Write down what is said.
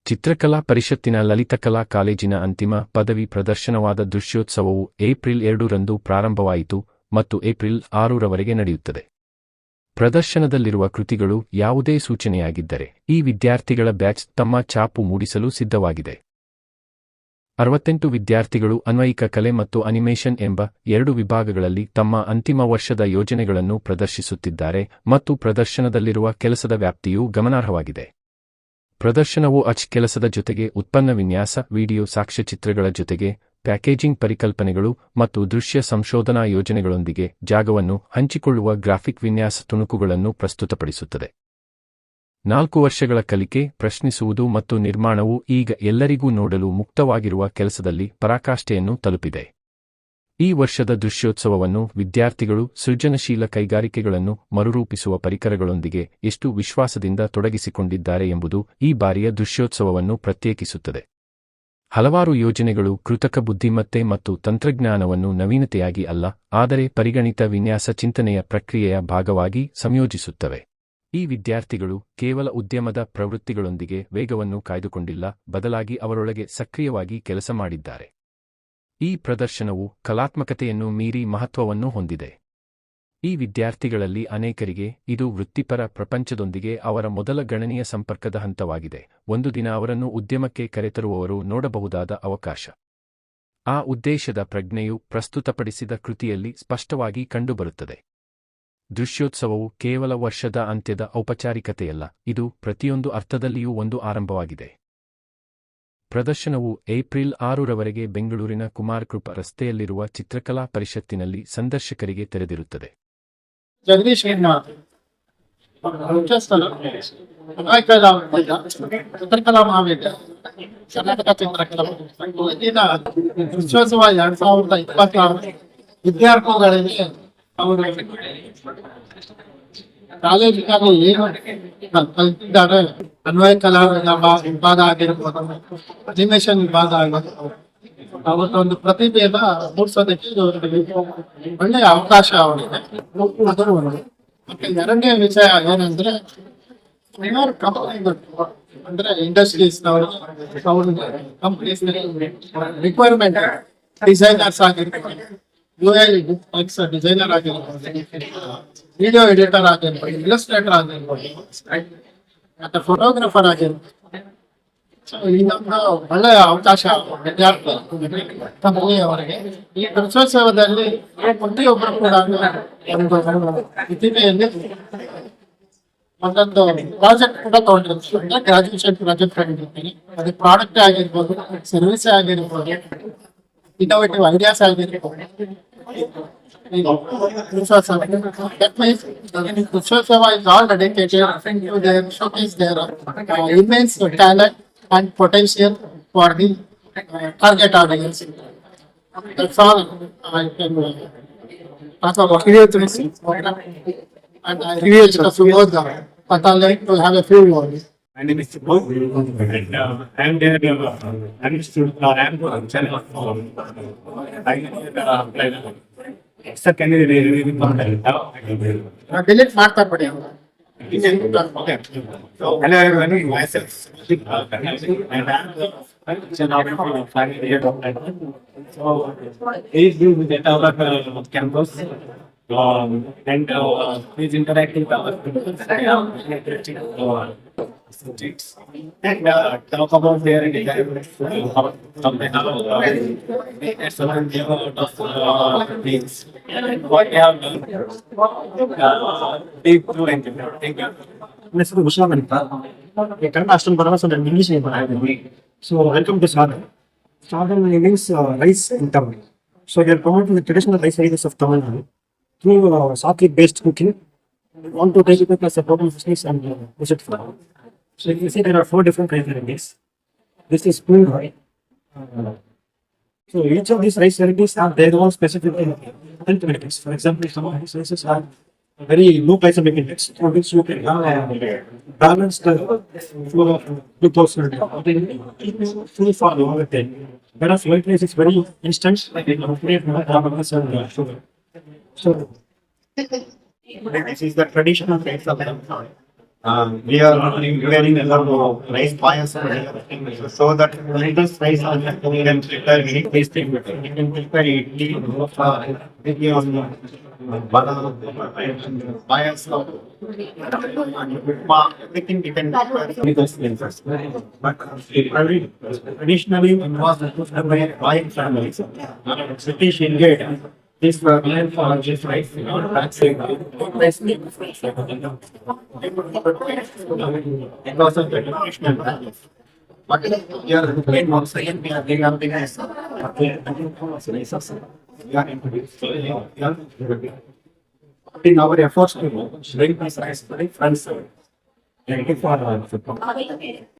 ಚಿತ್ರಕಲಾ ಪರಿಷತ್ತಿನ ಲಲಿತಕಲಾ ಕಾಲೇಜಿನ ಅಂತಿಮ ಪದವಿ ಪ್ರದರ್ಶನವಾದ ದೃಶ್ಯೋತ್ಸವವು ಏಪ್ರಿಲ್ 2 ರಂದು ಪ್ರಾರಂಭವಾಯಿತು ಮತ್ತು ಏಪ್ರಿಲ್ 6 ರವರೆಗೆ ನಡೆಯುತ್ತದೆ. ಪ್ರದರ್ಶನದಲ್ಲಿರುವ ಕೃತಿಗಳು ಯಾವುದೇ ಸೂಚನೆಯಾಗಿದ್ದರೆ ಈ ವಿದ್ಯಾರ್ಥಿಗಳ ಬ್ಯಾಚ್ ತಮ್ಮ ಛಾಪು ಮೂಡಿಸಲು ಸಿದ್ಧವಾಗಿದೆ. 68 ವಿದ್ಯಾರ್ಥಿಗಳು ಅನ್ವಯಿಕ ಕಲೆ ಮತ್ತು ಅನಿಮೇಷನ್ ಎಂಬ 2 ವಿಭಾಗಗಳಲ್ಲಿ ತಮ್ಮ ಅಂತಿಮ ವರ್ಷದ ಯೋಜನೆಗಳನ್ನು ಪ್ರದರ್ಶಿಸುತ್ತಿದ್ದಾರೆ ಮತ್ತು ಪ್ರದರ್ಶನದಲ್ಲಿರುವ ಕೆಲಸದ ವ್ಯಾಪ್ತಿಯು ಗಮನಾರ್ಹವಾಗಿದೆ. ಪ್ರದರ್ಶನವು ಕೆಲಸದ ಜೊತೆಗೆ ಉತ್ಪನ್ನ ವಿನ್ಯಾಸ, ವಿಡಿಯೋ ಸಾಕ್ಷ್ಯಚಿತ್ರಗಳ ಜೊತೆಗೆ ಪ್ಯಾಕೇಜಿಂಗ್ ಪರಿಕಲ್ಪನೆಗಳು ಮತ್ತು ದೃಶ್ಯ ಸಂಶೋಧನಾ ಯೋಜನೆಗಳೊಂದಿಗೆ ಜಾಗವನ್ನು ಹಂಚಿಕೊಳ್ಳುವ ಗ್ರಾಫಿಕ್ ವಿನ್ಯಾಸ ತುಣುಕುಗಳನ್ನು ಪ್ರಸ್ತುತಪಡಿಸುತ್ತದೆ. 4 ವರ್ಷಗಳ ಕಲಿಕೆ, ಪ್ರಶ್ನಿಸುವುದು ಮತ್ತು ನಿರ್ಮಾಣವು ಈಗ ಎಲ್ಲರಿಗೂ ನೋಡಲು ಮುಕ್ತವಾಗಿರುವ ಕೆಲಸದಲ್ಲಿ ಪರಾಕಾಷ್ಠೆಯನ್ನು ತಲುಪಿದೆ. ಈ ವರ್ಷದ ದೃಶ್ಯೋತ್ಸವವನ್ನು ವಿದ್ಯಾರ್ಥಿಗಳು ಸೃಜನಶೀಲ ಕೈಗಾರಿಕೆಗಳನ್ನು ಮರುರೂಪಿಸುವ ಪರಿಕರಗಳೊಂದಿಗೆ ಎಷ್ಟು ವಿಶ್ವಾಸದಿಂದ ತೊಡಗಿಸಿಕೊಂಡಿದ್ದಾರೆ ಎಂಬುದು ಈ ಬಾರಿಯ ದೃಶ್ಯೋತ್ಸವವನ್ನು ಪ್ರತ್ಯೇಕಿಸುತ್ತದೆ. ಹಲವಾರು ಯೋಜನೆಗಳು ಕೃತಕ ಬುದ್ಧಿಮತ್ತೆ ಮತ್ತು ತಂತ್ರಜ್ಞಾನವನ್ನು ನವೀನತೆಯಾಗಿ ಅಲ್ಲ, ಆದರೆ ಪರಿಗಣಿತ ವಿನ್ಯಾಸ ಚಿಂತನೆಯ ಪ್ರಕ್ರಿಯೆಯ ಭಾಗವಾಗಿ ಸಂಯೋಜಿಸುತ್ತವೆ. ಈ ವಿದ್ಯಾರ್ಥಿಗಳು ಕೇವಲ ಉದ್ಯಮದ ಪ್ರವೃತ್ತಿಗಳೊಂದಿಗೆ ವೇಗವನ್ನು ಕಾಯ್ದುಕೊಂಡಿಲ್ಲ, ಬದಲಾಗಿ ಅವರೊಳಗೆ ಸಕ್ರಿಯವಾಗಿ ಕೆಲಸ ಮಾಡಿದ್ದಾರೆ. ಈ ಪ್ರದರ್ಶನವು ಕಲಾತ್ಮಕತೆಯನ್ನು ಮೀರಿ ಮಹತ್ವವನ್ನು ಹೊಂದಿದೆ. ಈ ವಿದ್ಯಾರ್ಥಿಗಳಲ್ಲಿ ಅನೇಕರಿಗೆ ಇದು ವೃತ್ತಿಪರ ಪ್ರಪಂಚದೊಂದಿಗೆ ಅವರ ಮೊದಲ ಗಣನೀಯ ಸಂಪರ್ಕದ ಹಂತವಾಗಿದೆ. ಒಂದು ದಿನ ಅವರನ್ನು ಉದ್ಯಮಕ್ಕೆ ಕರೆತರುವವರು ನೋಡಬಹುದಾದ ಅವಕಾಶ. ಆ ಉದ್ದೇಶದ ಪ್ರಜ್ಞೆಯು ಪ್ರಸ್ತುತಪಡಿಸಿದ ಕೃತಿಯಲ್ಲಿ ಸ್ಪಷ್ಟವಾಗಿ ಕಂಡುಬರುತ್ತದೆ. ದೃಶ್ಯೋತ್ಸವವು ಕೇವಲ ವರ್ಷದ ಅಂತ್ಯದ ಔಪಚಾರಿಕತೆಯಲ್ಲ, ಇದು ಪ್ರತಿಯೊಂದು ಅರ್ಥದಲ್ಲಿಯೂ ಒಂದು ಆರಂಭವಾಗಿದೆ. ಪ್ರದರ್ಶನವು ಏಪ್ರಿಲ್ 6 ರವರೆಗೆ ಬೆಂಗಳೂರಿನ ಕುಮಾರಕೃಪಾ ರಸ್ತೆಯಲ್ಲಿರುವ ಚಿತ್ರಕಲಾ ಪರಿಷತ್ತಿನಲ್ಲಿ ಸಂದರ್ಶಕರಿಗೆ ತೆರೆದಿರುತ್ತದೆ. ಜಗದೀಶ್ ಚಿತ್ರಕಲಾ ಮಹಾವಿದ್ಯಾಲಯ ಕರ್ನಾಟಕ ಚಿತ್ರಕಲಾ ದೃಶ್ಯೋತ್ಸವ 2026 ವಿದ್ಯಾರ್ಥಿಗಳಿಗೆ ಅವರು ಕಾಲೇಜಿನಲ್ಲಿ ಏನು ಕಲಿತಿದ್ದಾರೆ, ಅನ್ವಯ ಕಲಾ ವಿಭಾಗ ಆಗಿರ್ಬೋದು, ಅನಿಮೇಷನ್ ವಿಭಾಗ ಆಗಿರ್ಬೋದು, ಅವತ್ತೊಂದು ಪ್ರತಿಭೆಯನ್ನ ಮೂಡಿಸೋದಕ್ಕೆ ಒಳ್ಳೆಯ ಅವಕಾಶ ಅವರಿಗೆ. ಅದರ ಮತ್ತೆ ಎರಡನೇ ವಿಷಯ ಏನಂದ್ರೆ ಕಂಪನಿಗಳು ಅಂದ್ರೆ ಇಂಡಸ್ಟ್ರೀಸ್ ಕಂಪನೀಸ್ ರಿಕ್ವೈರ್ಮೆಂಟ್ ಡಿಸೈನರ್ಸ್ ಆಗಿರ್ಬೋದು, UX ಡಿಸೈನರ್ ಆಗಿರ್ಬೋದು, ವಿಡಿಯೋ ಎಡಿಟರ್ ಆಗಿರ್ಬೋದು, ಇಲಸ್ಟ್ರೇಟರ್ ಆಗಿರ್ಬೋದು, ಮತ್ತೆ ಫೋಟೋಗ್ರಾಫರ್ ಆಗಿರ್ಬೋದು. ಇದೊಂದು ಒಳ್ಳೆಯ ಅವಕಾಶ ವಿದ್ಯಾರ್ಥಿ ಅವರಿಗೆ. ಈ ದೃಶ್ಯೋತ್ಸವದಲ್ಲಿ ಪ್ರತಿಯೊಬ್ಬರು ಕೂಡ ಒಂದು ಪ್ರತಿಭೆಯಲ್ಲಿ ಒಂದೊಂದು ಪ್ರಾಜೆಕ್ಟ್ ಕೂಡ ತಗೊಂಡಿರ್ತೀನಿ. Graduation project ತಗೊಂಡಿರ್ತೀನಿ. ಅದು ಪ್ರಾಡಕ್ಟ್ ಆಗಿರ್ಬೋದು, ಸರ್ವಿಸ್ ಆಗಿರ್ಬೋದು, innovative ideas ಆಗಿರ್ಬೋದು. Dushyotsav is all dedicated to their showcase their immense talent and potential for the target audience. That's all I can talk about. And I request Subodh Patalek to have a few words. My name is Subodh, and I am there. I am student. I am channel. Secondary delete ಮಾಡ್ತಾ ಬಿಡಿ. Hello everyone, myself and I am the channel of final year of so please do visit our campus and please interact with our students and talk about their things and what they have done. Thank you. My name is Vishal Manta. I come to Assam so I'm English name. So welcome to Sadhan. Sadhan means rice in Tamil. So we are promoting the traditional rice varieties of Tamil Nadu through sattvic based cooking. We want to take it as a program business and push it forward. So you can see there are 4 different rice varieties. This is spoon rice. So each of these rice varieties have their own specific health benefits. For example, some of these rices have a very low glycemic index, for which you can balance the flow of glucose full for the longer time. Whereas white rice is very instant, like it can create more carbs and sugar. So this is the traditional rice of Tamil Nadu. We are preparing a lot of rice bias so that this rice we can prepare very tasty. We can prepare idli, maybe on banana bias, everything we can prepare with this things. But traditionally it was buying families. British India. This land for this rice, that's it. It was a traditional practice. But here, when once again we are developing this, we are introduced. In our efforts to bring this rice to the front side. Thank you for